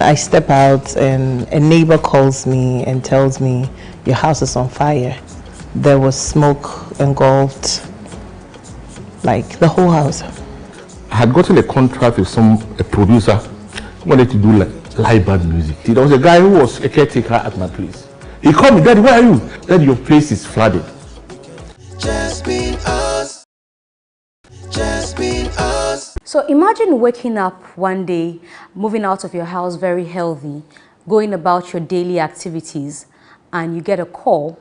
I step out and a neighbor calls me and tells me, your house is on fire. There was smoke engulfed, like the whole house. I had gotten a contract with a producer who wanted to do live band music. There was a guy who was a caretaker at my place. He called me, Daddy, where are you? Daddy, your place is flooded. Just be us. Just be us. So imagine waking up one day, moving out of your house very healthy, going about your daily activities, and you get a call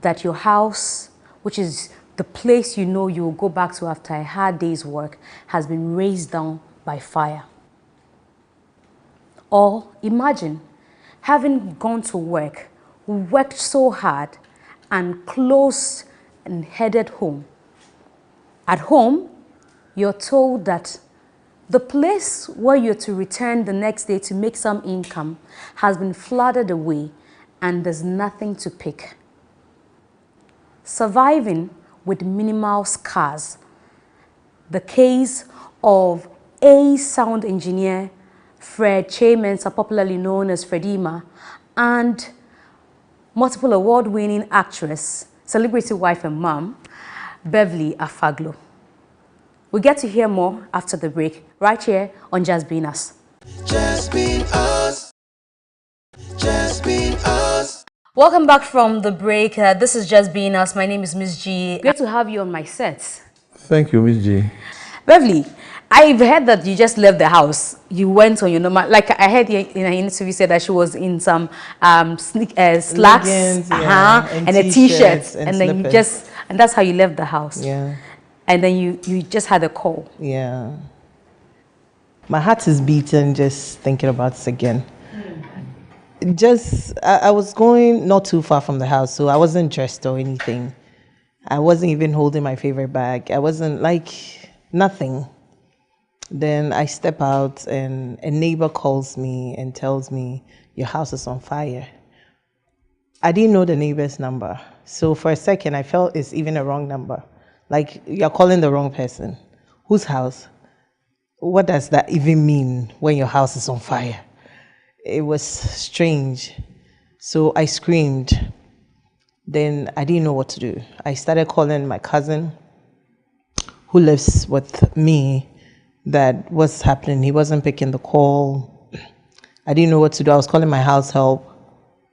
that your house, which is the place you know you'll go back to after a hard day's work, has been razed down by fire. Or imagine having gone to work, worked so hard, and closed and headed home. At home, you're told that the place where you're to return the next day to make some income has been flooded away and there's nothing to pick. Surviving with minimal scars. The case of a sound engineer, Mensah, popularly known as Fredima, and multiple award-winning actress, celebrity wife and mom, Beverly Afaglo. We get to hear more after the break, right here on Just Being Us. Just be us. Just be us. Welcome back from the break. This is Just Being Us. My name is MzGee. Great to have you on my set. Thank you, MzGee. Beverly, I've heard that you just left the house. You went on your normal, like I heard in an interview said that she was in some slacks, Leggings, and a t-shirt, and then you just, and that's how you left the house. Yeah. And then you just had a call. Yeah. My heart is beating just thinking about this again. I was going not too far from the house, so I wasn't dressed or anything. I wasn't even holding my favorite bag. I wasn't nothing. Then I step out and a neighbor calls me and tells me, your house is on fire. I didn't know the neighbor's number. So for a second, I felt it's even a wrong number. Like, you're calling the wrong person. Whose house? What does that even mean when your house is on fire? It was strange. So I screamed. Then I didn't know what to do. I started calling my cousin who lives with me that what's happening. He wasn't picking the call. I didn't know what to do. I was calling my house help.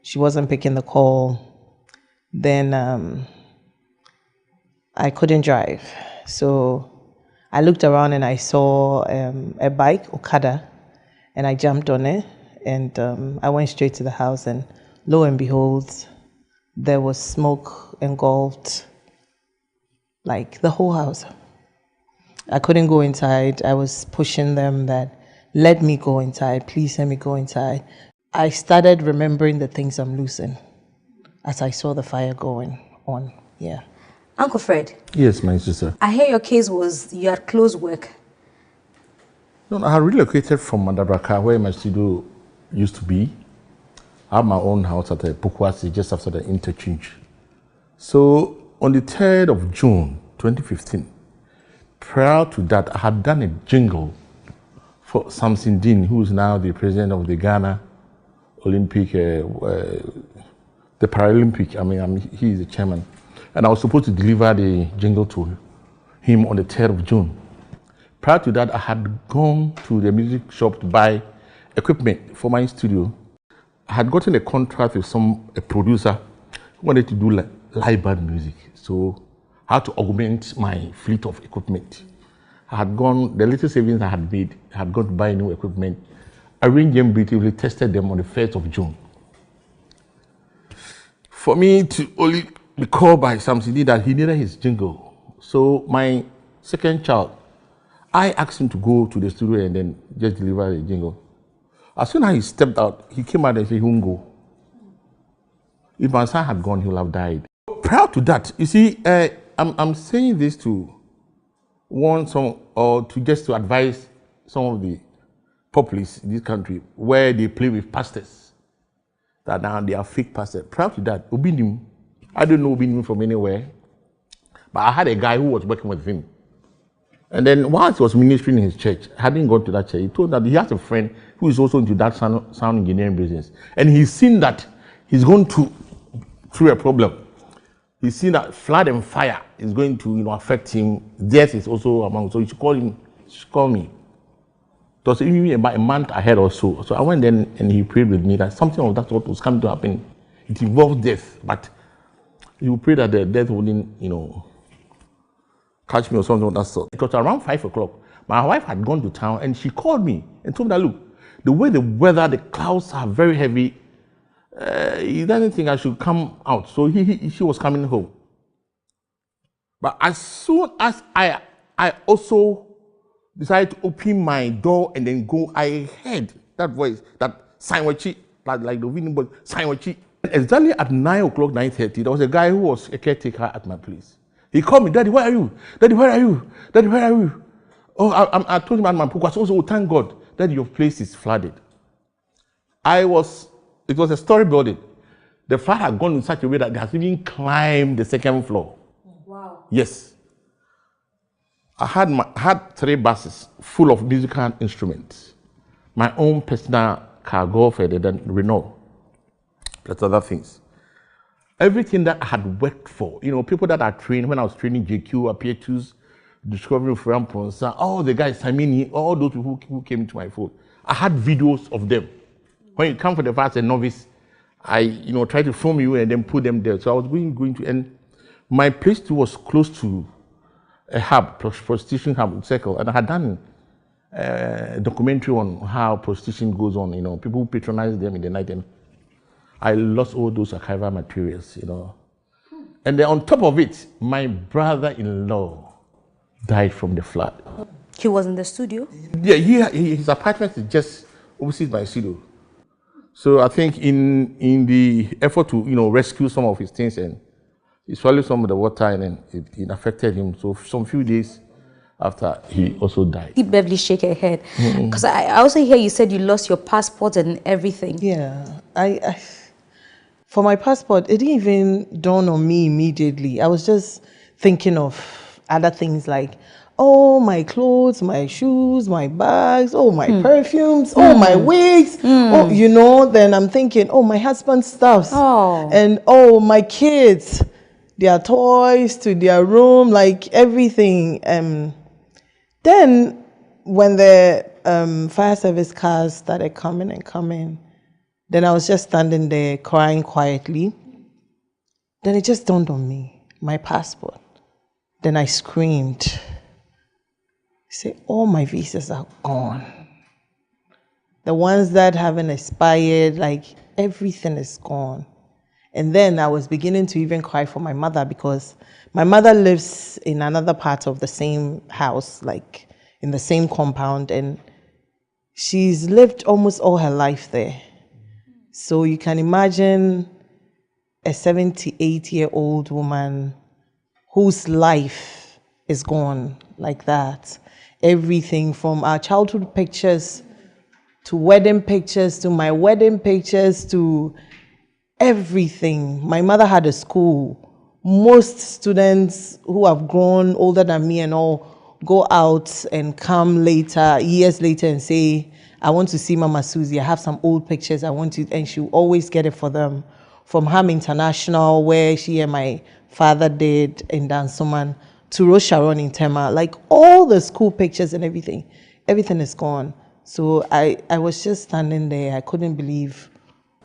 She wasn't picking the call. Then I couldn't drive. So I looked around and I saw a bike, Okada, and I jumped on it. And I went straight to the house, and lo and behold, there was smoke engulfed, like the whole house. I couldn't go inside. I was pushing them that, let me go inside, please let me go inside. I started remembering the things I'm losing as I saw the fire going on, yeah. Uncle Fred. Yes, my sister. I hear your case was you had closed work. No, I had relocated from Madabraka, where my studio used to be. I have my own house at Pukwasi, just after the interchange. So on the 3rd of June, 2015, prior to that, I had done a jingle for Samson Dean, who is now the president of the Ghana Olympic, the Paralympic. He is the chairman. And I was supposed to deliver the jingle to him on the 3rd of June. Prior to that, I had gone to the music shop to buy equipment for my studio. I had gotten a contract with a producer who wanted to do live band music. So I had to augment my fleet of equipment. I had gone, the little savings I had made, I had gone to buy new equipment, arranged them beautifully, tested them on the 1st of June. For me to only be called by Samson that he needed his jingle. So my second child, I asked him to go to the studio and then just deliver the jingle. As soon as he stepped out, he came out and said, he won't go. If my son had gone, he would have died. Prior to that, you see, I'm saying this to warn to advise some of the populists in this country where they play with pastors, that now they are fake pastors. Prior to that, Obinim, I don't know Obinim from anywhere, but I had a guy who was working with him. And then whilst he was ministering in his church, having gone to that church, he told that he has a friend who is also into that sound engineering business. And he's seen that he's going through a problem. He's seen that flood and fire is going to affect him. Death is also among. So he should call him. He should call me. It was even about a month ahead or so. So I went then and he prayed with me that something of that sort was coming to happen. It involves death, but he would pray that the death wouldn't, catch me or something of that sort. It was around 5 o'clock. My wife had gone to town and she called me and told me that, look, the way the weather, the clouds are very heavy, he doesn't think I should come out. So she was coming home. But as soon as I also decided to open my door and then go, I heard that voice, that Saiwachi, like the winning boy, Saiwachi. Exactly at 9 o'clock, 9:30, there was a guy who was a caretaker at my place. He called me, Daddy, where are you? Daddy, where are you? Daddy, where are you? Oh, I told him at my book. I said, oh, thank God that your place is flooded. It was a story building. The flood had gone in such a way that they had even climbed the second floor. Wow. Yes. I had 3 buses full of musical instruments. My own personal car, Golf, and then Renault, plus other things. Everything that I had worked for, people that I trained when I was training JQ, Apietus, Discovering from Mensah, all the guys, all those people who came into my fold. I had videos of them. When you come for the first novice, I try to film you and then put them there. So I was going to, and my place too was close to a hub, prostitution hub circle, and I had done a documentary on how prostitution goes on. People who patronize them in the night, and I lost all those archival materials. And then on top of it, my brother-in-law died from the flood. He was in the studio? Yeah, his apartment is just opposite my studio. So I think in the effort to rescue some of his things, and he swallowed some of the water, and then it affected him. So some few days after, he also died. Did Beverly shake her head? Because I also hear you said you lost your passport and everything. Yeah, I for my passport, it didn't even dawn on me immediately. I was just thinking of other things like, oh, my clothes, my shoes, my bags, oh, my perfumes, oh, my wigs, oh, then I'm thinking, oh, my husband's stuff, and oh, my kids, their toys to their room, like everything. Then when the fire service cars started coming, then I was just standing there crying quietly. Then it just dawned on me, my passport. Then I screamed. Say, all my visas are gone. The ones that haven't expired, like everything is gone. And then I was beginning to even cry for my mother, because my mother lives in another part of the same house, like in the same compound, and she's lived almost all her life there. So you can imagine a 78-year-old woman whose life is gone like that. Everything from our childhood pictures to wedding pictures to my wedding pictures to everything. My mother had a school. Most students who have grown older than me and all go out and come later, years later, and say, I want to see Mama Susie. I have some old pictures. I want to, and she'll always get it for them. From Ham International, where she and my father did in Dansoman, to Rose Sharon in Tema, like all the school pictures and everything is gone. So I was just standing there. I couldn't believe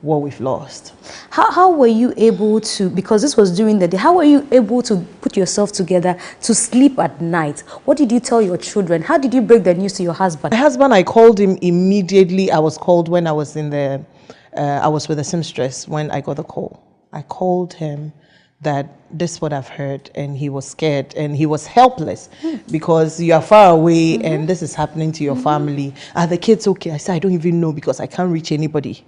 what we've lost. How were you able to, because this was during the day, how were you able to put yourself together to sleep at night? What did you tell your children? How did you break the news to your husband? My husband, I called him immediately. I was called when I was I was with the seamstress when I got the call. I called him that this is what I've heard, and he was scared and he was helpless because you are far away and this is happening to your family. Are the kids okay? I said, I don't even know because I can't reach anybody.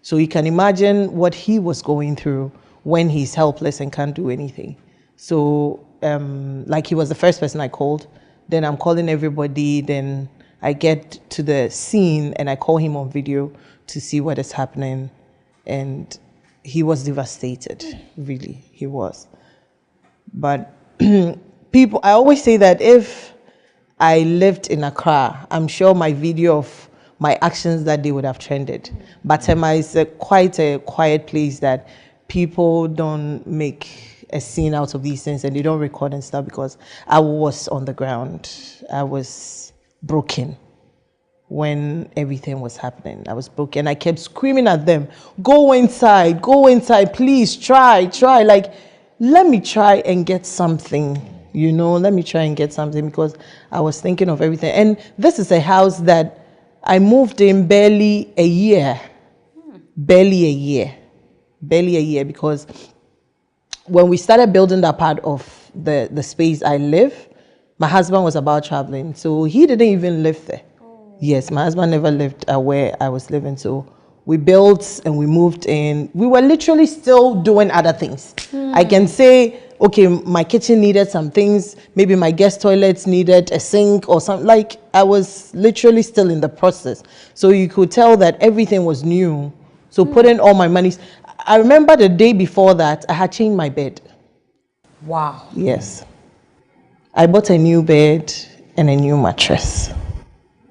So you can imagine what he was going through when he's helpless and can't do anything. So like he was the first person I called. Then I'm calling everybody. Then I get to the scene and I call him on video to see what is happening. And he was devastated, really, he was. But people, I always say that if I lived in Accra, I'm sure my video of my actions that day would have trended. But Tema is quite a quiet place that people don't make a scene out of these things and they don't record and stuff because I was on the ground. I was broken when everything was happening. I was broken. I kept screaming at them, go inside, please try. Like, let me try and get something, let me try and get something because I was thinking of everything. And this is a house that I moved in barely a year because when we started building that part of the space I live, my husband was about traveling, so he didn't even live there. Yes, my husband never lived where I was living, so we built and we moved in. We were literally still doing other things. I can say, okay, my kitchen needed some things, maybe my guest toilets needed a sink or something. Like, I was literally still in the process. So you could tell that everything was new. So put in all my money. I remember the day before that, I had changed my bed. Wow. Yes. I bought a new bed and a new mattress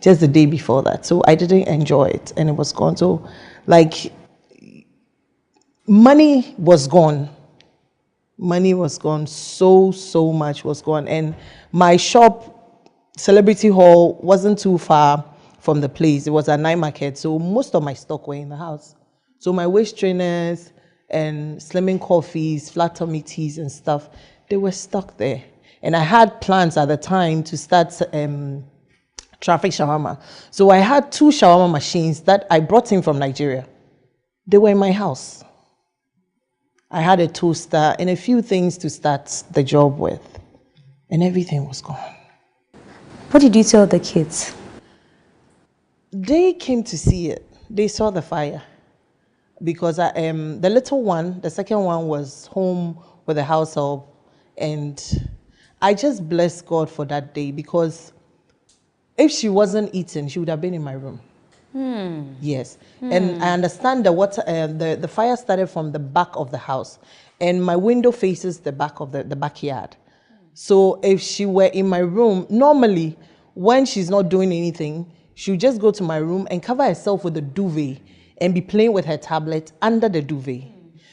just the day before that. So I didn't enjoy it and it was gone. So, like, money was gone. Money was gone. So much was gone. And my shop, Celebrity Hall, wasn't too far from the place. It was at Night Market. So most of my stock were in the house. So my waist trainers and slimming coffees, flat tummy teas and stuff, they were stuck there. And I had plans at the time to start traffic shawarma. So I had 2 shawarma machines that I brought in from Nigeria. They were in my house. I had a toaster and a few things to start the job with. And everything was gone. What did you tell the kids? They came to see it. They saw the fire. Because the little one, the second one, was home with the house help. And I just blessed God for that day because if she wasn't eating, she would have been in my room. Yes. And I understand that the fire started from the back of the house and my window faces the back of the backyard. So if she were in my room, normally when she's not doing anything, she would just go to my room and cover herself with a duvet and be playing with her tablet under the duvet.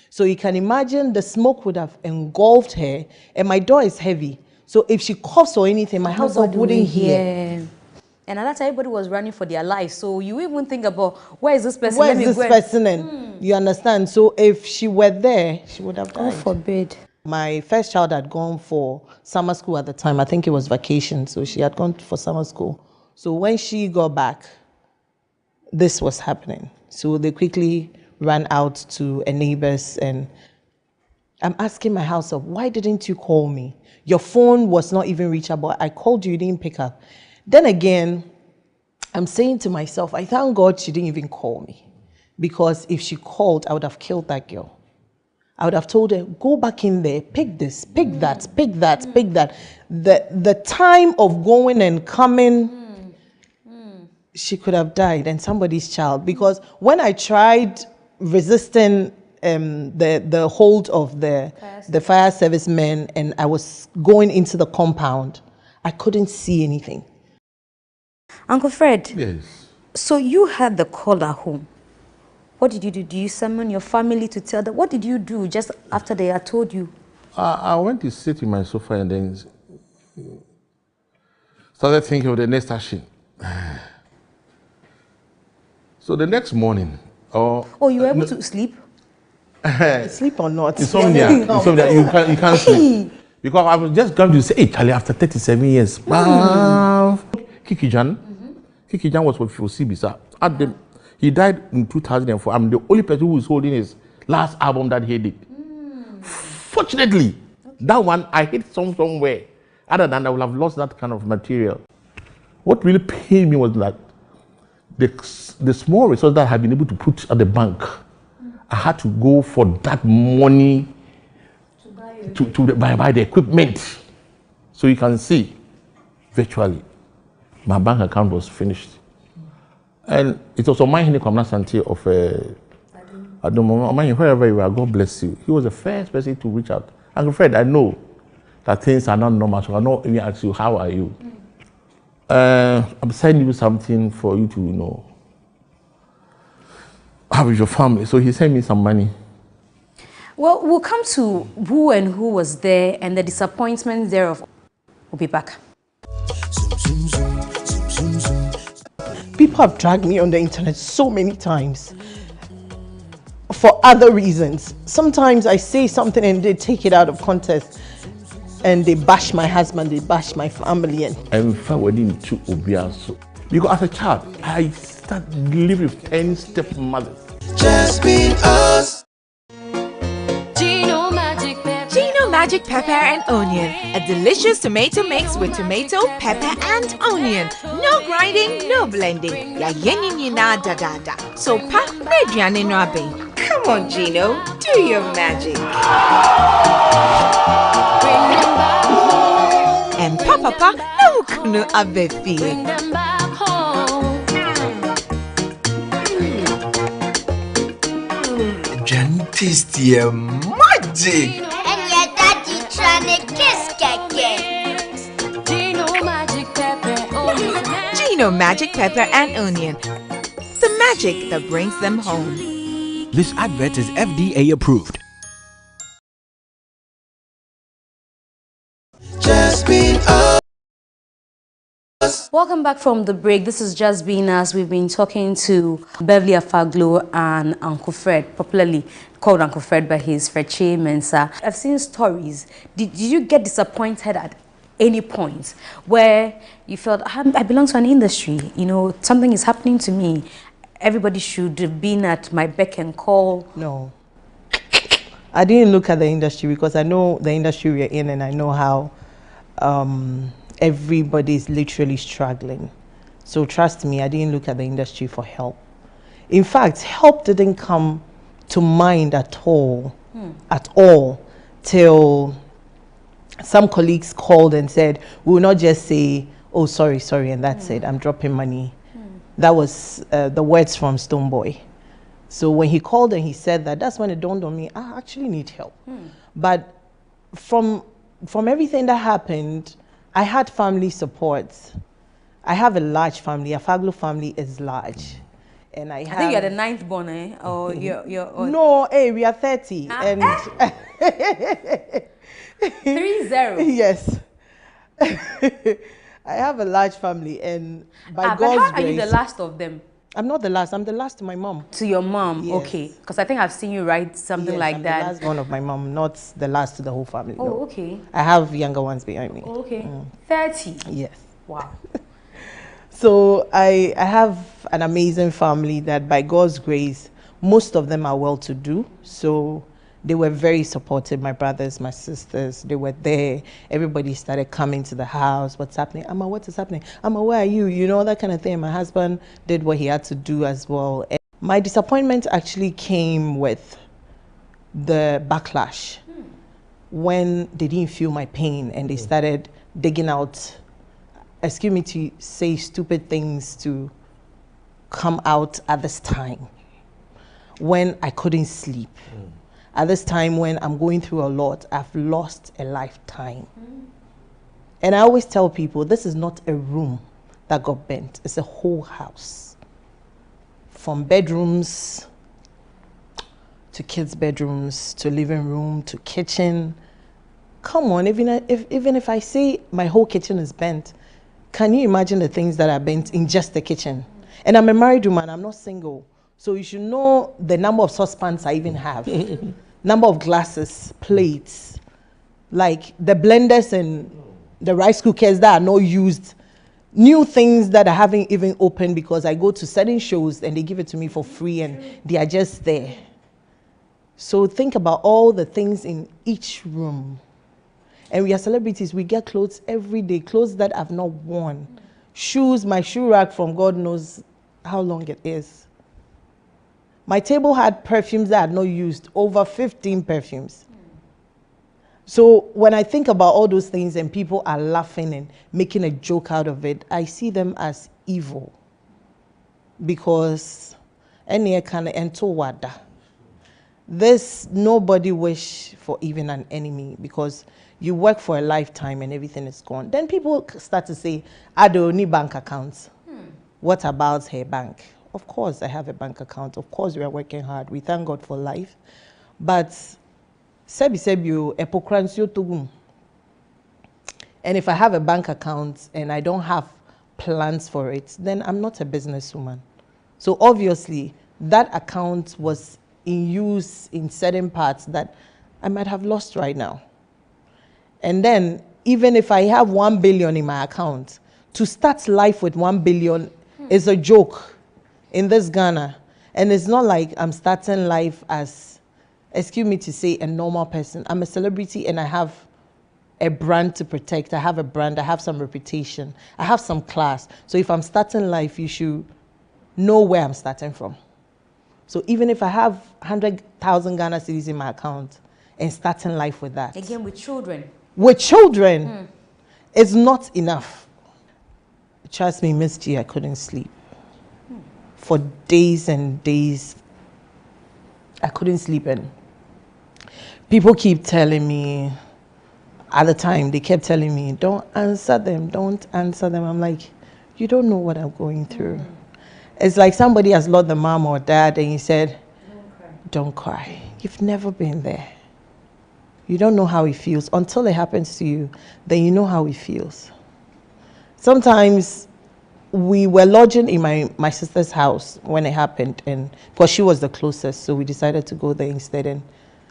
So you can imagine the smoke would have engulfed her and my door is heavy. So if she coughs or anything, my house wouldn't hear. And at that time, everybody was running for their life. So you even think about, where is this person? Where is this person in? You understand? So if she were there, she would have died. God forbid. My first child had gone for summer school at the time. I think it was vacation. So she had gone for summer school. So when she got back, this was happening. So they quickly ran out to a neighbor's and I'm asking my house up, why didn't you call me? Your phone was not even reachable. I called you, you didn't pick up. Then again, I'm saying to myself, I thank God she didn't even call me. Because if she called, I would have killed that girl. I would have told her, go back in there, pick this, pick that, pick that, pick that. The time of going and coming, she could have died and somebody's child. Because when I tried resisting the hold of the fire service men and I was going into the compound, I couldn't see anything. Uncle Fred. Yes. So you had the call at home. What did you do? Do you summon your family to tell them? What did you do just after they had told you? I went to sit in my sofa and then started thinking of the next action. So the next morning, you were able to sleep? Sleep or not? Insomnia. Insomnia. You can't sleep. Because I was just going to say, hey, Charlie, after 37 years, Kiki Jan was with Fosibisa. He died in 2004. I'm the only person who is holding his last album that he did. Fortunately, that one I hid somewhere. Other than I would have lost that kind of material. What really pained me was that the small resources that I had been able to put at the bank, I had to go for that money to buy the equipment. So you can see, virtually, my bank account was finished. And it was on my hand Santi of Adom, wherever you are, God bless you. He was the first person to reach out. Uncle Fred, I know that things are not normal, so I don't even ask you, how are you? I'm sending you something for you to, have with your family. So he sent me some money. Well, we'll come to who and who was there and the disappointment thereof. We'll be back. People have dragged me on the internet so many times for other reasons. Sometimes I say something and they take it out of context and they bash my husband, they bash my family. And in fact, we didn't to Obiaso. Because as a child, I started living with 10 stepmothers. Just be us. Gino Magic Pepper and Onion, a delicious tomato mix with tomato, pepper and onion. No grinding, no blending. Ya yenyi na da da da. So pa mediane no abe. Come on, Gino, do your magic. And papa no kunu abefi. Tasty magic. And your daddy trying to kiss Keke. Gino Magic Pepper and Onion. The magic that brings them home. This advert is FDA approved. Just be us. Welcome back from the break. This is Just Being Us. We've been talking to Beverly Afaglo and Uncle Fred, popularly called Uncle Fred by his Fred Kyei Mensah. I've seen stories. Did you get disappointed at any point where you felt, I belong to an industry, something is happening to me, everybody should have been at my beck and call? no, I didn't look at the industry because I know the industry we're in and I know how everybody's literally struggling. So trust me, I didn't look at the industry for help. In fact, help didn't come to mind at all, till some colleagues called and said, we will not just say, oh, sorry, and that's it, I'm dropping money. That was the words from Stoneboy. So when he called and he said that, that's when it dawned on me, I actually need help. But from everything that happened, I had family support. I have a large family. Afaglo family is large. And I think you're the 9th born, eh? Or you're No, hey, we are 30. And 3-0. Yes. I have a large family, and by but God's how grace, are you the last of them? I'm not the last. I'm the last to my mom. To your mom, Yes. Okay. Because I think I've seen you write something Yes, like I'm that. the last one of my mom, not the last to the whole family. Oh, no. okay. I have younger ones behind me. Okay. 30. Yes. Wow. So I have an amazing family that by God's grace, most of them are well-to-do. So they were very supportive, my brothers, my sisters, they were there. Everybody started coming to the house. What's happening? Amma, what is happening? Amma, where are you? That kind of thing. My husband did what he had to do as well. And my disappointment actually came with the backlash when they didn't feel my pain and they started digging out, excuse me to say stupid things to come out at this time when I couldn't sleep. At this time when I'm going through a lot, I've lost a lifetime. And I always tell people, this is not a room that got bent, it's a whole house. From bedrooms to kids' bedrooms, to living room, to kitchen. Come on, even if I say my whole kitchen is bent, can you imagine the things that are bent in just the kitchen? And I'm a married woman, I'm not single. So you should know the number of saucepans I even have. Number of glasses, plates, like the blenders and the rice cookers that are not used. New things that I haven't even opened because I go to certain shows and they give it to me for free and they are just there. So think about all the things in each room. And we are celebrities, we get clothes every day, clothes that I've not worn. Shoes, my shoe rack from God knows how long it is. My table had perfumes that I had not used, over 15 perfumes. So when I think about all those things and people are laughing and making a joke out of it, I see them as evil. Because this, nobody wish for even an enemy, because you work for a lifetime and everything is gone. Then people start to say, I don't need bank accounts. What about her bank? Of course, I have a bank account. Of course, we are working hard. We thank God for life. But, sebi epokransio tugum. And if I have a bank account and I don't have plans for it, then I'm not a businesswoman. So obviously, that account was in use in certain parts that I might have lost right now. And then, even if I have 1 billion in my account, to start life with 1 billion is a joke in this Ghana. And it's not like I'm starting life as, excuse me to say, a normal person. I'm a celebrity and I have a brand to protect. I have a brand, I have some reputation, I have some class. So if I'm starting life, you should know where I'm starting from. So even if I have 100,000 Ghana cedis in my account and starting life with that. Again, with children. With children, it's not enough. Trust me, MzGee, I couldn't sleep. For days and days, I couldn't sleep. And people keep telling me, at the time, they kept telling me, don't answer them, don't answer them. I'm like, you don't know what I'm going through. It's like somebody has lost the mom or dad and you said, don't cry. You've never been there. You don't know how it feels. Until it happens to you, then you know how it feels. Sometimes we were lodging in my sister's house when it happened, and because she was the closest, so we decided to go there instead. And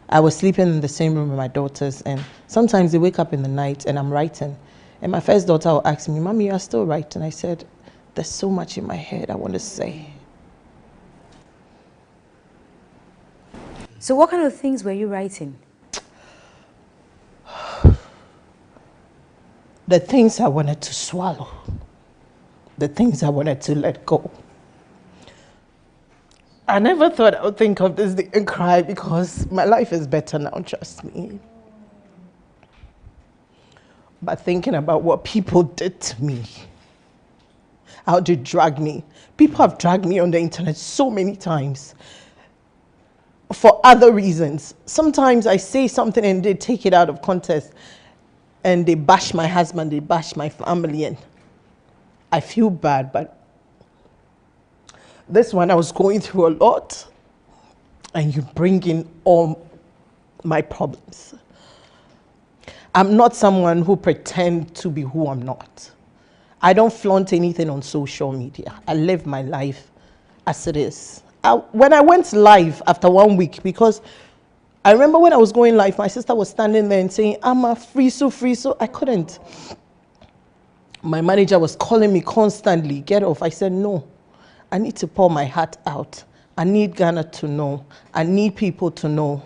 I was sleeping in the same room with my daughters, and sometimes they wake up in the night and I'm writing. And my first daughter will ask me, Mommy, you are still writing? I said, there's so much in my head I want to say. So what kind of things were you writing? The things I wanted to swallow. The things I wanted to let go. I never thought I would think of this day and cry because my life is better now, trust me. But thinking about what people did to me, how they dragged me. People have dragged me on the internet so many times for other reasons. Sometimes I say something and they take it out of context and they bash my husband, they bash my family, and I feel bad, but this one I was going through a lot, and you bring in all my problems. I'm not someone who pretends to be who I'm not. I don't flaunt anything on social media. I live my life as it is. When I went live after 1 week, because I remember when I was going live, my sister was standing there and saying, I'm free, so I couldn't. My manager was calling me constantly, get off. I said, no, I need to pour my heart out. I need Ghana to know. I need people to know.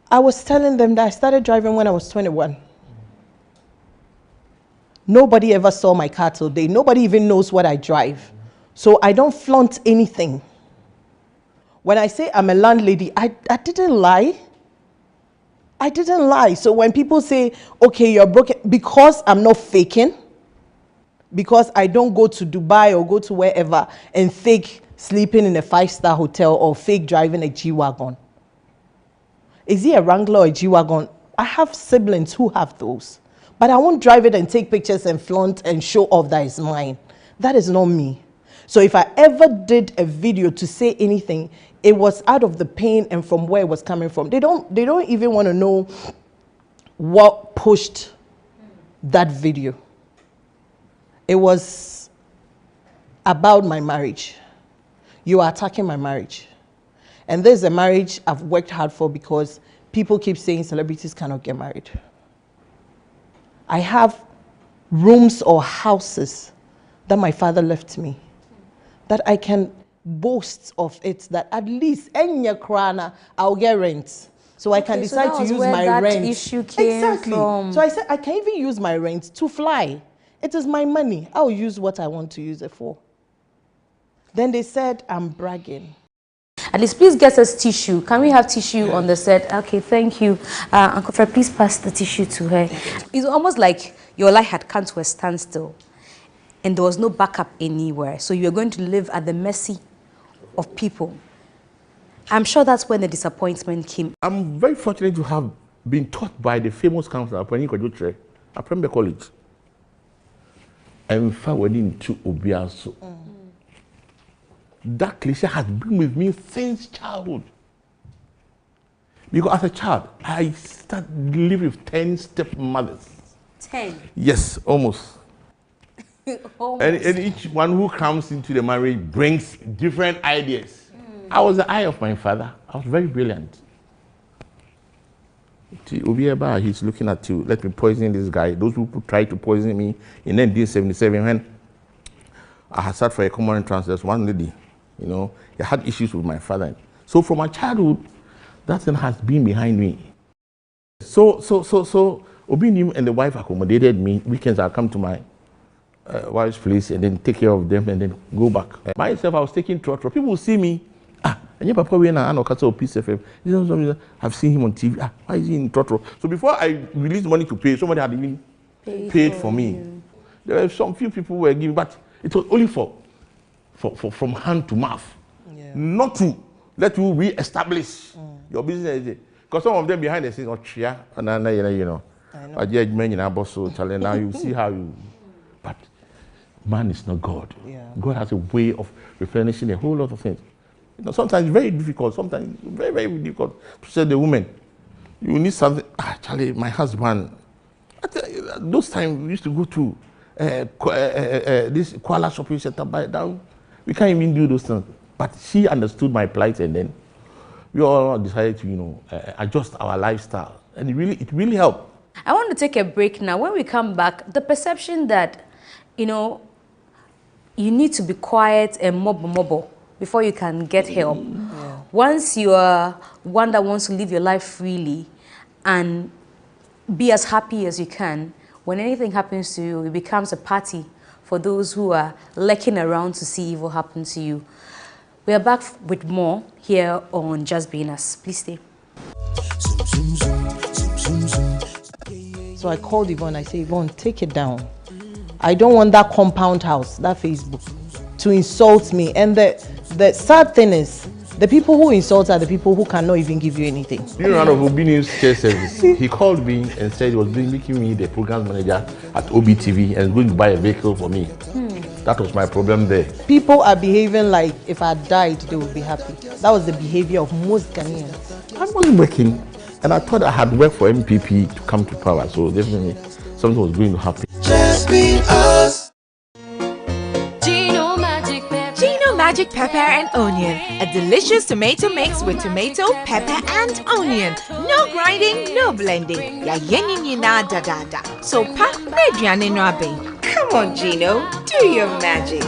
I was telling them that I started driving when I was 21. Nobody ever saw my car till today. Nobody even knows what I drive. So I don't flaunt anything. When I say I'm a landlady, I didn't lie. I didn't lie. So when people say, okay, you're broken, because I'm not faking, because I don't go to Dubai or go to wherever and fake sleeping in a 5-star hotel or fake driving a G-Wagon. Is he a Wrangler or a G-Wagon? I have siblings who have those. But I won't drive it and take pictures and flaunt and show off that it's mine. That is not me. So if I ever did a video to say anything, it was out of the pain and from where it was coming from. They don't even want to know what pushed that video. It was about my marriage. You are attacking my marriage. And this is a marriage I've worked hard for because people keep saying celebrities cannot get married. I have rooms or houses that my father left me, that I can boast of it, that at least enya krana I'll get rent. So I can decide to use my rent. Issue came from. So I said I can even use my rent to fly. It is my money. I'll use what I want to use it for. Then they said I'm bragging. At least please get us tissue. Can we have tissue on the set? Okay, thank you. Uncle Fred, please pass the tissue to her. It's almost like your life had come to a standstill and there was no backup anywhere. So you were going to live at the mercy of people. I'm sure that's when the disappointment came. I'm very fortunate to have been taught by the famous counselor, Aprembe College. And in fact, we didn't to Obiaso. That cliche has been with me since childhood. Because as a child, I started living with 10 stepmothers. 10? Yes, almost. Almost. And each one who comes into the marriage brings different ideas. I was the eye of my father. I was very brilliant. Obieba, he's looking at you. Let me poison this guy. Those people tried to poison me in 1977 when I had sat for a common entrance. There's one lady, you know, I had issues with my father. So from my childhood, that thing has been behind me. So Obinim and the wife accommodated me. Weekends I'll come to my wife's place and then take care of them and then go back. Myself, I was taking trotro. People will see me. And your papa went and Castle Peace FM. I've seen him on TV. Why is he in trotro? So before I released money to pay, somebody had even paid for me. There were some few people who were giving, but it was only for from hand to mouth, not to let you re-establish your business. Because some of them behind the scenes are chia, and you know, I judge men in Abosso, challenge. Now you see how you, but man is not God. God has a way of replenishing a whole lot of things. You know, sometimes it's very difficult, sometimes very, very difficult to say the woman, you need something. Charlie, my husband, those times we used to go to this Kuala shopping center, buy down. We can't even do those things. But she understood my plight, and then we all decided to, you know, adjust our lifestyle. And it really helped. I want to take a break now. When we come back, the perception that, you know, you need to be quiet and mobile before you can get help. Once you are one that wants to live your life freely and be as happy as you can, when anything happens to you, it becomes a party for those who are lurking around to see evil happen to you. We are back with more here on Just Being Us. Please stay. So I called Yvonne. I said, Yvonne, take it down. I don't want that compound house, that Facebook, to insult me. And the sad thing is, the people who insult are the people who cannot even give you anything. You know, out of Obini's care service, he called me and said he was making me the program manager at OBTV and going to buy a vehicle for me. That was my problem there. People are behaving like if I died, they would be happy. That was the behavior of most Ghanaians. I wasn't working, and I thought I had worked for MPP to come to power, so definitely something was going to happen. Just Being Us. Magic pepper and onion, a delicious tomato mix with tomato, pepper and onion. No grinding, no blending. Ya yeni na da da da. So pa mediane no abe. Come on, Gino, do your magic.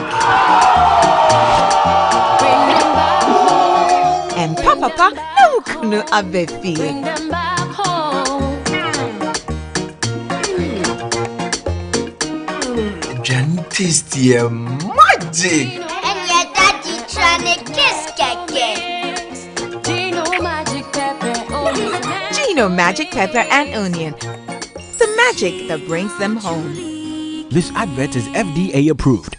And papa no kunu abe fi. Jan tasty magic. Gino Magic Pepper and Onion. The magic that brings them home. This advert is FDA approved.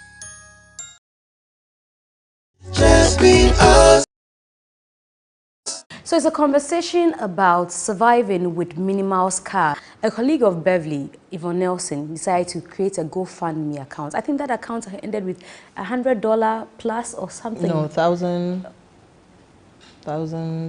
Just Being Us. So it's a conversation about surviving with minimal scars. A colleague of Beverly, Yvonne Nelson, decided to create a GoFundMe account. I think that account ended with $100 plus or something. No, thousand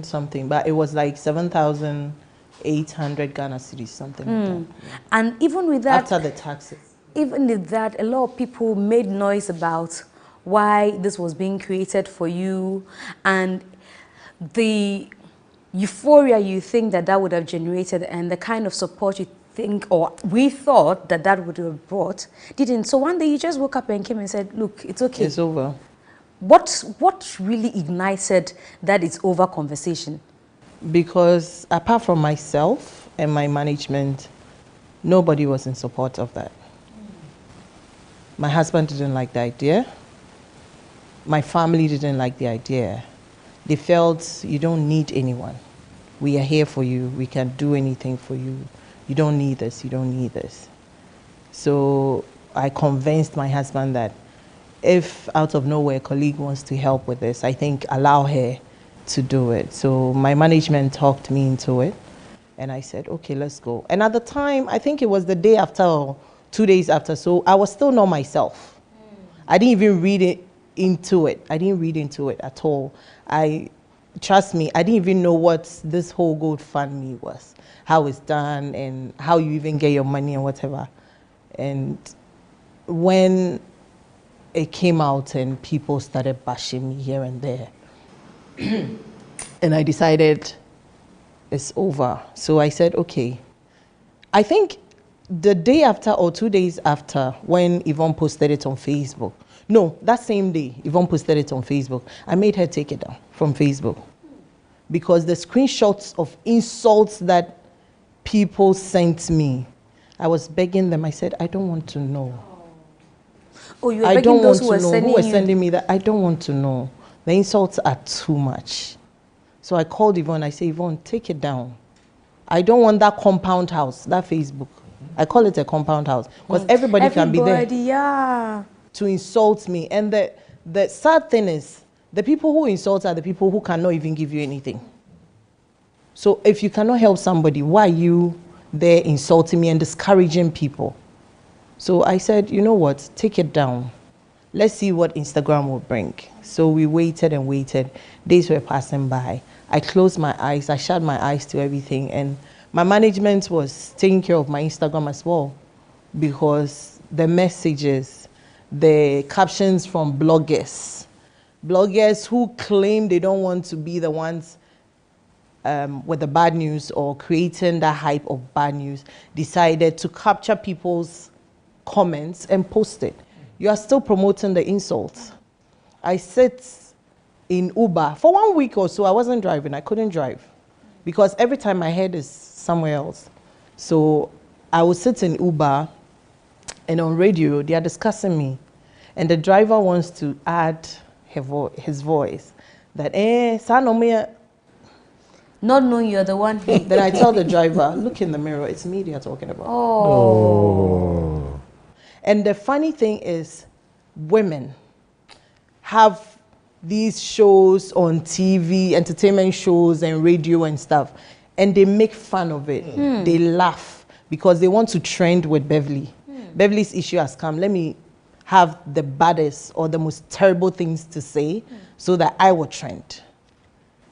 something, but it was like 7,800 Ghana cedis, something like that. And even with that, after the taxes. Even with that, a lot of people made noise about why this was being created for you and the euphoria you think that would have generated and the kind of support you think or we thought that would have brought didn't. So one day you just woke up and came and said, look, it's okay. It's over. What really ignited that it's over conversation? Because apart from myself and my management, nobody was in support of that. My husband didn't like the idea. My family didn't like the idea. They felt you don't need anyone. We are here for you. We can do anything for you. You don't need this. You don't need this. So I convinced my husband that if out of nowhere a colleague wants to help with this, I think allow her to do it. So my management talked me into it. And I said, okay, let's go. And at the time, I think it was the day after or 2 days after. So I was still not myself. I didn't even read into it. I didn't read into it at all. Trust me, I didn't even know what this whole GoFundMe was, how it's done and how you even get your money and whatever. And when it came out and people started bashing me here and there, and I decided it's over. So I said, okay. I think the day after or 2 days after when Yvonne posted it on Facebook, no, that same day, Yvonne posted it on Facebook, I made her take it down from Facebook. Because the screenshots of insults that people sent me, I was begging them. I said, I don't want to know. Oh, you were begging those who were sending me that. I don't want to know. The insults are too much. So I called Yvonne. I said, Yvonne, take it down. I don't want that compound house, that Facebook. I call it a compound house because everybody can be there to insult me. And the sad thing is, the people who insult are the people who cannot even give you anything. So if you cannot help somebody, why are you there insulting me and discouraging people? So I said, you know what, take it down. Let's see what Instagram will bring. So we waited and waited. Days were passing by. I closed my eyes, I shut my eyes to everything, and my management was taking care of my Instagram as well, because the messages, the captions from bloggers who claim they don't want to be the ones with the bad news or creating that hype of bad news, decided to capture people's comments and post it. You are still promoting the insults. I sit in Uber for 1 week or so. I wasn't driving. I couldn't drive because every time my head is somewhere else. So I would sit in Uber, and on radio they are discussing me, and the driver wants to add his voice that not knowing you're the one. Then I tell the driver, look in the mirror, it's me they are talking about. Oh. And the funny thing is, women have these shows on TV, entertainment shows and radio and stuff, and they make fun of it. They laugh because they want to trend with Beverly. Beverly's issue has come. Let me have the baddest or the most terrible things to say so that I will trend.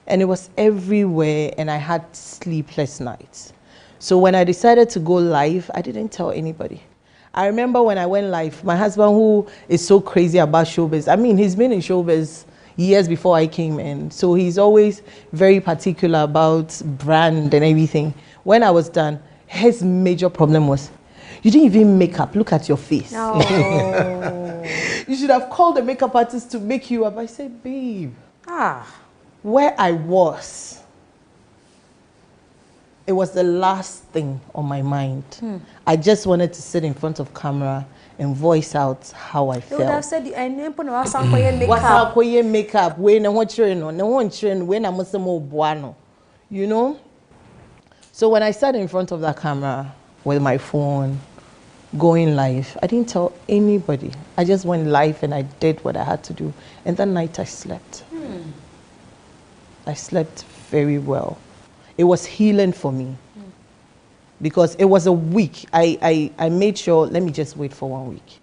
And it was everywhere, and I had sleepless nights. So when I decided to go live, I didn't tell anybody. I remember when I went live, my husband, who is so crazy about showbiz, I mean, he's been in showbiz years before I came in, so he's always very particular about brand and everything. When I was done, his major problem was, you didn't even make up, look at your face. No. You should have called the makeup artist to make you up. I said, babe, where I was, it was the last thing on my mind. I just wanted to sit in front of camera and voice out how I felt. They would have said, makeup, you know? So when I sat in front of that camera with my phone, going live, I didn't tell anybody. I just went live and I did what I had to do. And that night I slept. I slept very well. It was healing for me because it was a week. I made sure, let me just wait for 1 week.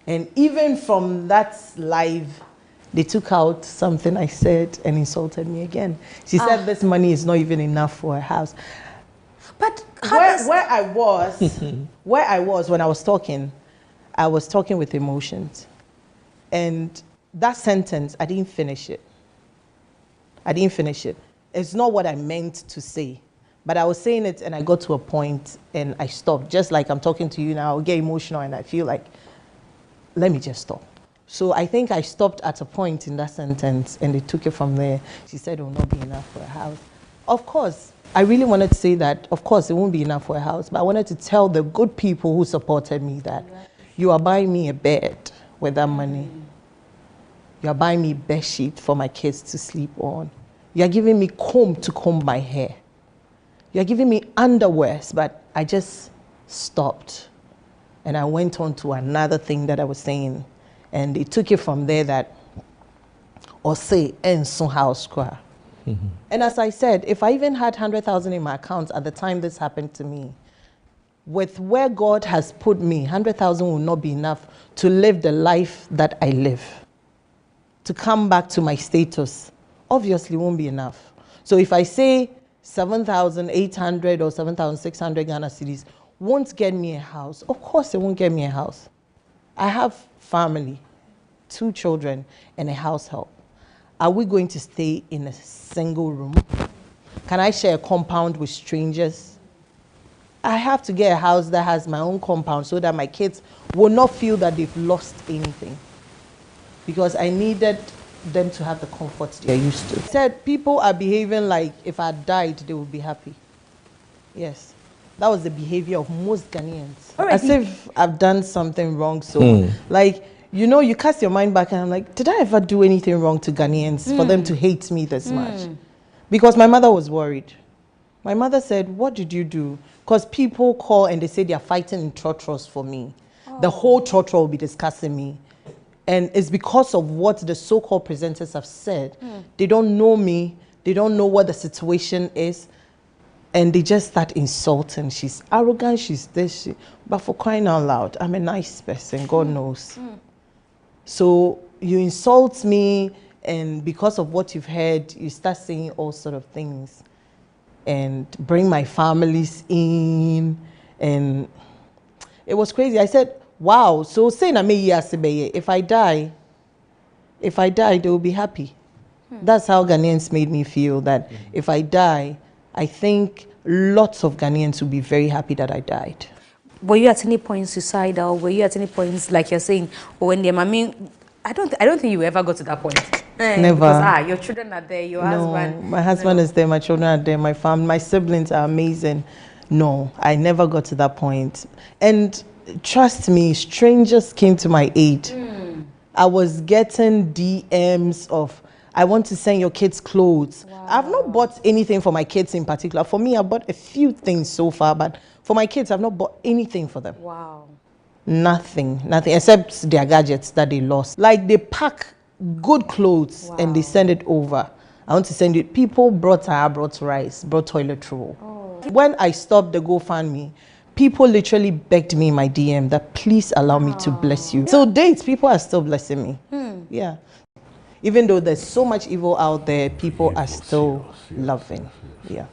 And even from that live, they took out something I said and insulted me again. She said this money is not even enough for a house. But where I was when I was talking with emotions. And that sentence, I didn't finish it. It's not what I meant to say. But I was saying it and I got to a point and I stopped. Just like I'm talking to you now, I'll get emotional and I feel like, let me just stop. So I think I stopped at a point in that sentence and they took it from there. She said it will not be enough for a house. Of course, I really wanted to say that, of course, it won't be enough for a house, but I wanted to tell the good people who supported me that you are buying me a bed with that money. You are buying me bed sheet for my kids to sleep on. You are giving me comb to comb my hair. You are giving me underwears, but I just stopped. And I went on to another thing that I was saying. And they took it from there that, or say, en so house cry. And as I said, if I even had 100,000 in my account at the time this happened to me, with where God has put me, 100,000 will not be enough to live the life that I live. To come back to my status, obviously won't be enough. So if I say 7,800 or 7,600 Ghana cedis won't get me a house, of course it won't get me a house. I have family, 2 children and a house help. Are we going to stay in a single room? Can I share a compound with strangers? I have to get a house that has my own compound so that my kids will not feel that they've lost anything. Because I needed them to have the comfort they're used to. I said people are behaving like if I died, they would be happy. Yes. That was the behavior of most Ghanaians. Already. As if I've done something wrong. So, like, you know, you cast your mind back and I'm like, did I ever do anything wrong to Ghanaians for them to hate me this much? Because my mother was worried. My mother said, what did you do? Because people call and they say they're fighting in trotros for me. The whole trotro will be discussing me. And it's because of what the so-called presenters have said. They don't know me. They don't know what the situation is. And they just start insulting. She's arrogant, she's this. But for crying out loud, I'm a nice person, God knows. So you insult me, and because of what you've heard, you start saying all sort of things. And bring my families in. And it was crazy. I said, wow, so saying if I die, they will be happy. That's how Ghanaians made me feel, that if I die, I think lots of Ghanaians will be very happy that I died. Were you at any point suicidal? Were you at any points, like you're saying, when I mean, I don't think you ever got to that point. Never. Because your children are there, your husband. My husband is there, my children are there, my family, my siblings are amazing. No, I never got to that point. And trust me, strangers came to my aid. I was getting DMs of, I want to send your kids clothes. Wow. I've not bought anything for my kids in particular. For me, I bought a few things so far, but for my kids, I've not bought anything for them. Wow. Nothing, except their gadgets that they lost. Like, they pack good clothes and they send it over. I want to send it. People brought rice, brought toilet roll. When I stopped the GoFundMe, people literally begged me in my DM that please allow me to bless you. So dates, people are still blessing me. Yeah. Even though there's so much evil out there, people are still loving. Yeah.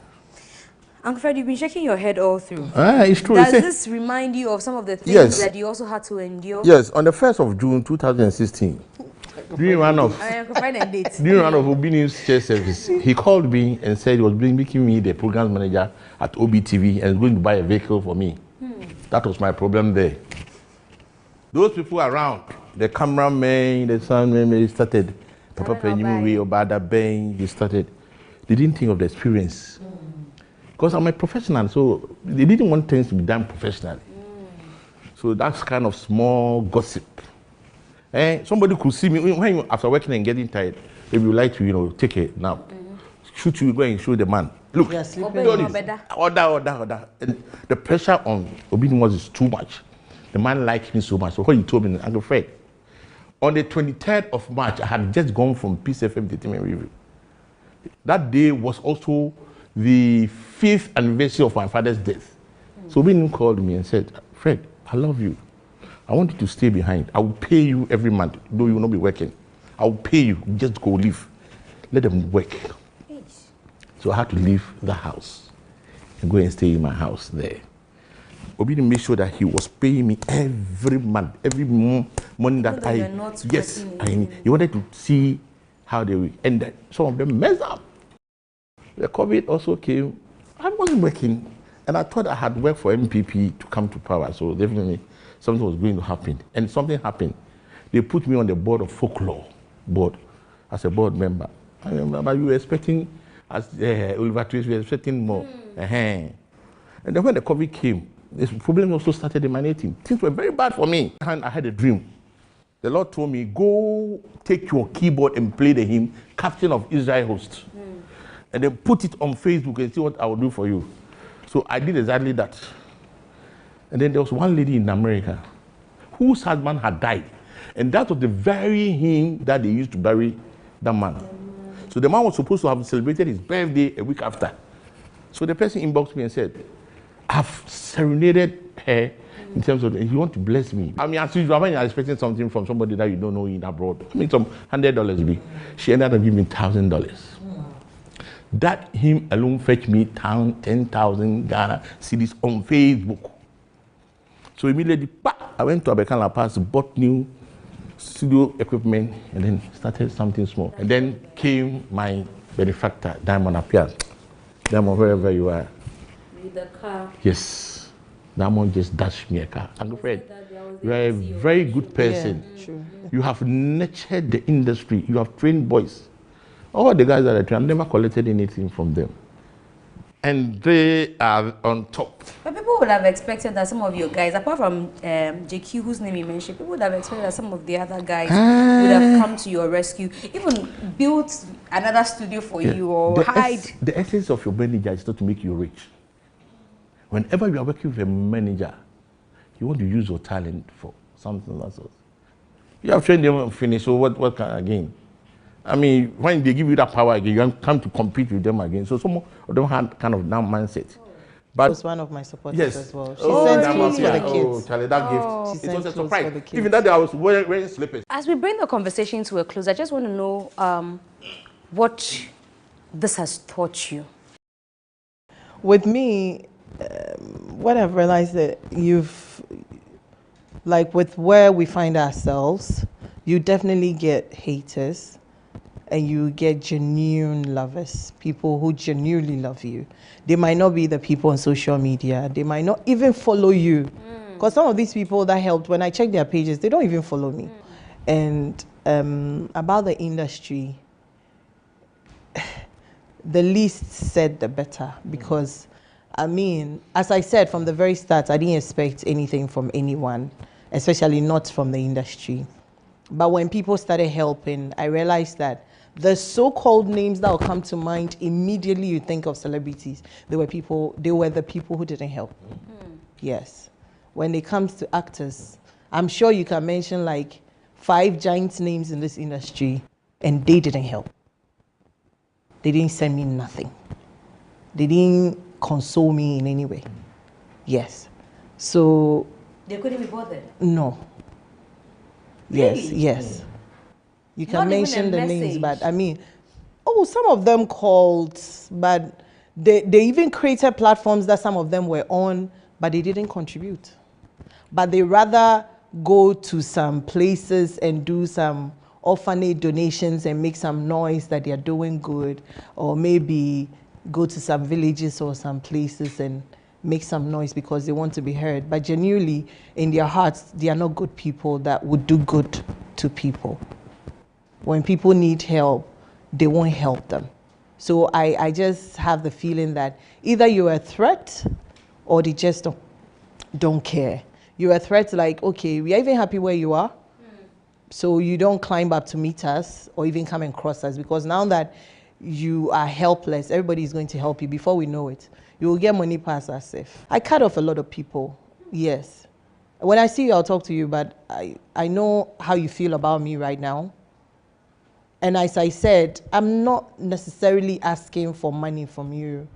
Uncle Fred, you've been shaking your head all through. It's true. Does this remind you of some of the things that you also had to endure? Yes, on the 1st of June 2016, during one of Obini's church service, he called me and said he was making me the program manager at OBTV and going to buy a vehicle for me. That was my problem there. Those people around, the cameraman, the soundman, they started. Papa Penjimi or Bada Bang, they started. They didn't think of the experience. Because I'm a professional, so they didn't want things to be done professionally. So that's kind of small gossip. Somebody could see me when after working and getting tired, they would like to, take a nap. Shoot you, go and show the man. Look, order. And the pressure on Obini was too much. The man liked me so much. So what he told me, Uncle Fred, on the 23rd of March, I had just gone from Peace FM Entertainment Review. That day was also the 5th anniversary of my father's death. So Obini called me and said, Fred, I love you. I want you to stay behind. I will pay you every month, though you will not be working. I will pay you, just go live. Let them work. So I had to leave the house and go and stay in my house there. Obini made sure that he was paying me every month, every money that he wanted to see how they were. And some of them messed up. The COVID also came. I wasn't working, and I thought I had worked for MPP to come to power, so definitely something was going to happen. And something happened. They put me on the board of Folklore board as a board member. I remember you were expecting, as Oliver Twist, we were expecting more. And then when the COVID came, this problem also started emanating. Things were very bad for me. And I had a dream. The Lord told me, go take your keyboard and play the hymn, Captain of Israel Host. And then put it on Facebook and see what I will do for you. So I did exactly that. And then there was one lady in America whose husband had died. And that was the very hymn that they used to bury that man. So the man was supposed to have celebrated his birthday a week after. So the person inboxed me and said, I've serenaded her in terms of, you want to bless me. I mean, as usual, when you're expecting something from somebody that you don't know in abroad, I mean, some $100 be. She ended up giving me $1,000. That him alone fetched me 10,000 Ghana cedis on Facebook. So immediately, I went to Abekan La Paz, bought new studio equipment, and then started something small. And then came my benefactor, Diamond appeared. Diamond, wherever you are. With the car. Yes. Diamond just dashed me a car. Uncle Fred, you are a very good person. Yeah, true. You have nurtured the industry. You have trained boys. All the guys that I trained, I've never collected anything from them. And they are on top. But people would have expected that some of your guys, apart from JQ, whose name you mentioned, people would have expected that some of the other guys would have come to your rescue, even built another studio for you or hide. The essence of your manager is not to make you rich. Whenever you are working with a manager, you want to use your talent for something like that. You have trained them and finished, so what can again? I mean, when they give you that power again, you come to compete with them again. So some of them had kind of that mindset. But was one of my supporters as well. She sent clothes for the kids. Oh, Charlie, that gift. It was a surprise. Even that day I was wearing slippers. As we bring the conversation to a close, I just want to know what this has taught you. With me, what I've realized that like with where we find ourselves, you definitely get haters and you get genuine lovers, people who genuinely love you. They might not be the people on social media. They might not even follow you. Because some of these people that helped, when I check their pages, they don't even follow me. And about the industry, the least said, the better. Because, I mean, as I said from the very start, I didn't expect anything from anyone, especially not from the industry. But when people started helping, I realized that the so-called names that will come to mind, immediately you think of celebrities. They were the people who didn't help. Yes. When it comes to actors, I'm sure you can mention like 5 giant names in this industry, and they didn't help. They didn't send me nothing. They didn't console me in any way. Yes. So... They couldn't be bothered? No. Really? Yes. You can Not mention the even a names, message. but I mean, some of them called, but they even created platforms that some of them were on, but they didn't contribute. But they rather go to some places and do some orphanage donations and make some noise that they're doing good, or maybe go to some villages or some places and make some noise because they want to be heard. But genuinely, in their hearts, they are not good people that would do good to people. When people need help, they won't help them. So I just have the feeling that either you're a threat or they just don't care. You're a threat like, okay, we are even happy where you are, so you don't climb up to meet us or even come and cross us, because now that you are helpless, everybody is going to help you. Before we know it, you will get money past ourselves. I cut off a lot of people, yes. When I see you, I'll talk to you, but I know how you feel about me right now. And as I said, I'm not necessarily asking for money from you,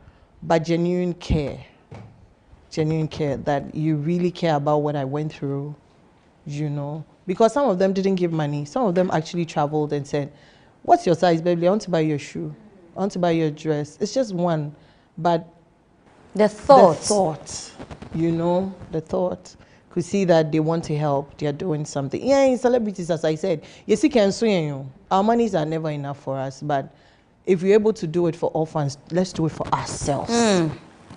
but genuine care that you really care about what I went through, you know. Because some of them didn't give money. Some of them actually traveled and said, what's your size, Beverly? I want to buy your shoe. I want to buy your dress. It's just one, but the thought, you know, the thought. Could see that they want to help, they are doing something. Yeah, in celebrities, as I said, our monies are never enough for us, but if we're able to do it for orphans, let's do it for ourselves.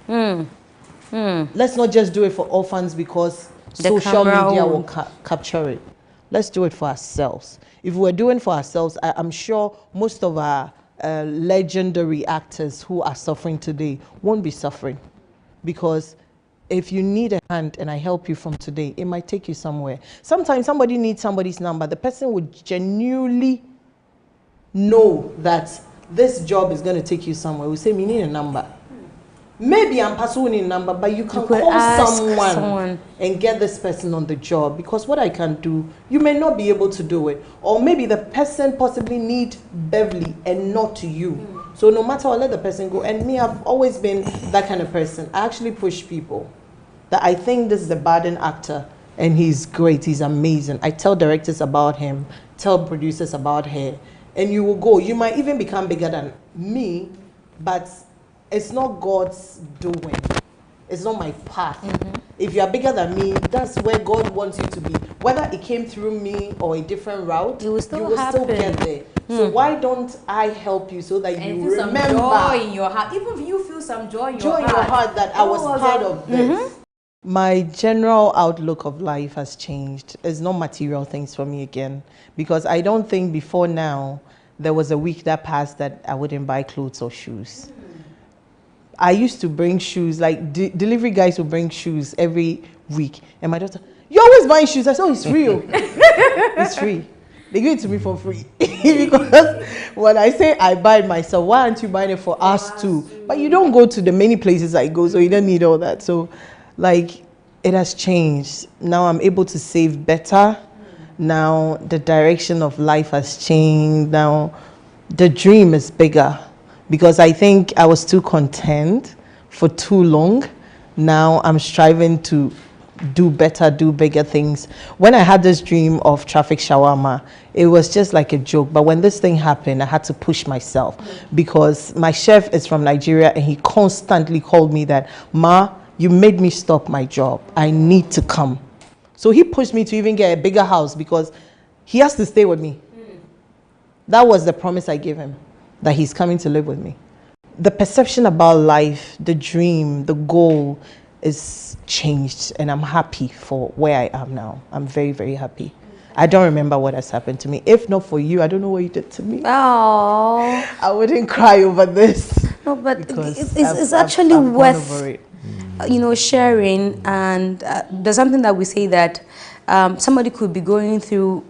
Let's not just do it for orphans because social media will capture it. Let's do it for ourselves. If we're doing it for ourselves, I'm sure most of our legendary actors who are suffering today won't be suffering, because if you need a hand and I help you from today, it might take you somewhere. Sometimes somebody needs somebody's number. The person would genuinely know that this job is going to take you somewhere. We say, we need a number. maybe I'm pursuing a number, but you can could call ask someone and get this person on the job, because what I can do, you may not be able to do it. Or maybe the person possibly need Beverly and not you. So no matter what, let the person go. And me, I've always been that kind of person. I actually push people that I think this is a Baden actor and he's great, he's amazing. I tell directors about him, tell producers about her, and you will go. You might even become bigger than me, but it's not God's doing. It's not my path. If you are bigger than me, that's where God wants you to be. Whether it came through me or a different route, you will still get there. So why don't I help you so that and you feel remember some joy in your heart? Even if you feel some joy in your heart that I was part of this. My general outlook of life has changed. It's not material things for me again, because I don't think before now there was a week that passed that I wouldn't buy clothes or shoes. I used to bring shoes, like delivery guys would bring shoes every week. And my daughter, you always buying shoes? I said, oh, it's free. It's free. They give it to me for free. Because when I say I buy it myself, why aren't you buying it for us too? But you don't go to the many places I go, so you don't need all that. So, like, it has changed. Now I'm able to save better. Now the direction of life has changed. Now the dream is bigger. Because I think I was too content for too long. Now I'm striving to do better, do bigger things. When I had this dream of traffic shawarma, it was just like a joke. But when this thing happened, I had to push myself, because my chef is from Nigeria and he constantly called me that, Ma, you made me stop my job. I need to come. So he pushed me to even get a bigger house, because he has to stay with me. That was the promise I gave him, that he's coming to live with me. The perception about life, the dream, the goal is changed, and I'm happy for where I am now. I'm very, very happy. I don't remember what has happened to me. If not for you, I don't know what you did to me. Oh, I wouldn't cry over this. No, but it's actually worth sharing. And there's something that we say that somebody could be going through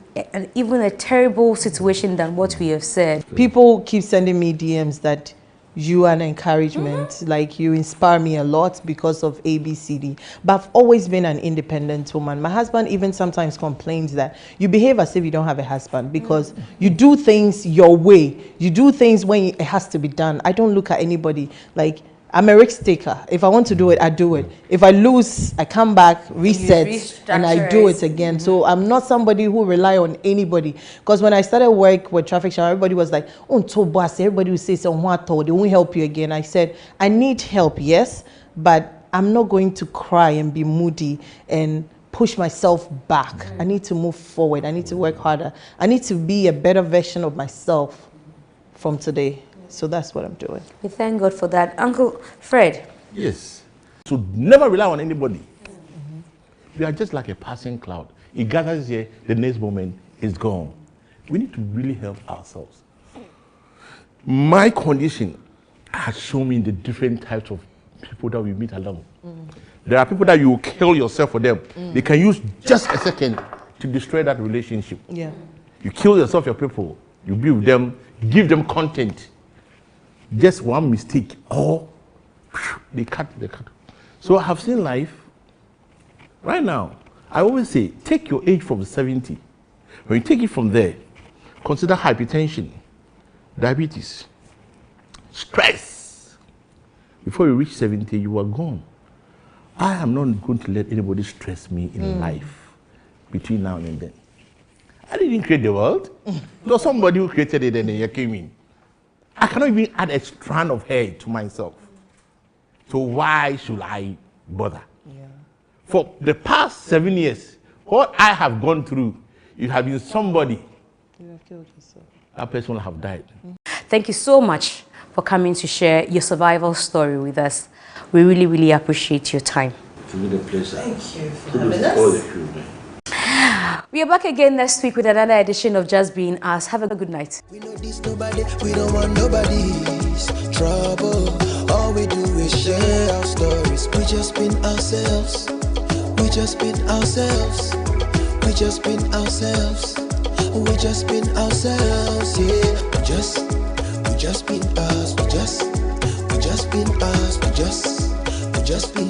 even a terrible situation than what we have said. People keep sending me DMs that you are an encouragement, like you inspire me a lot because of ABCD. But I've always been an independent woman. My husband even sometimes complains that you behave as if you don't have a husband, because you do things your way. You do things when it has to be done. I don't look at anybody like, I'm a risk taker. If I want to do it, I do it. If I lose, I come back, reset, and I do it again. So I'm not somebody who rely on anybody. Because when I started work with Traffic Shower, everybody was like, oh, to boss. Everybody would say, so what? They won't help you again. I said, I need help, yes, but I'm not going to cry and be moody and push myself back. I need to move forward. I need to work harder. I need to be a better version of myself from today. So that's what I'm doing. We thank God for that. Uncle Fred. Yes. So never rely on anybody. We are just like a passing cloud. It gathers here, the next moment is gone. We need to really help ourselves. My condition has shown me the different types of people that we meet along. There are people that you will kill yourself for them. They can use just a second to destroy that relationship. Yeah. You kill yourself, your people, you be with them, give them content. Just one mistake, or they cut. So I have seen life. Right now, I always say, take your age from 70. When you take it from there, consider hypertension, diabetes, stress. Before you reach 70, you are gone. I am not going to let anybody stress me in life between now and then. I didn't create the world. There was somebody who created it and then you came in. I cannot even add a strand of hair to myself. So why should I bother? Yeah. For the past 7 years, what I have gone through, you have been somebody. You have killed yourself. That person will have died. Thank you so much for coming to share your survival story with us. We really, really appreciate your time. It's really a pleasure. Thank you for having us. We are back again next week with another edition of Just Being Us. Have a good night. We know this nobody, we don't want nobody's trouble. All we do is share our stories. We just been ourselves. We just been ourselves. We just been ourselves. We just been ourselves. Yeah. We just been us. We just been us. We just just been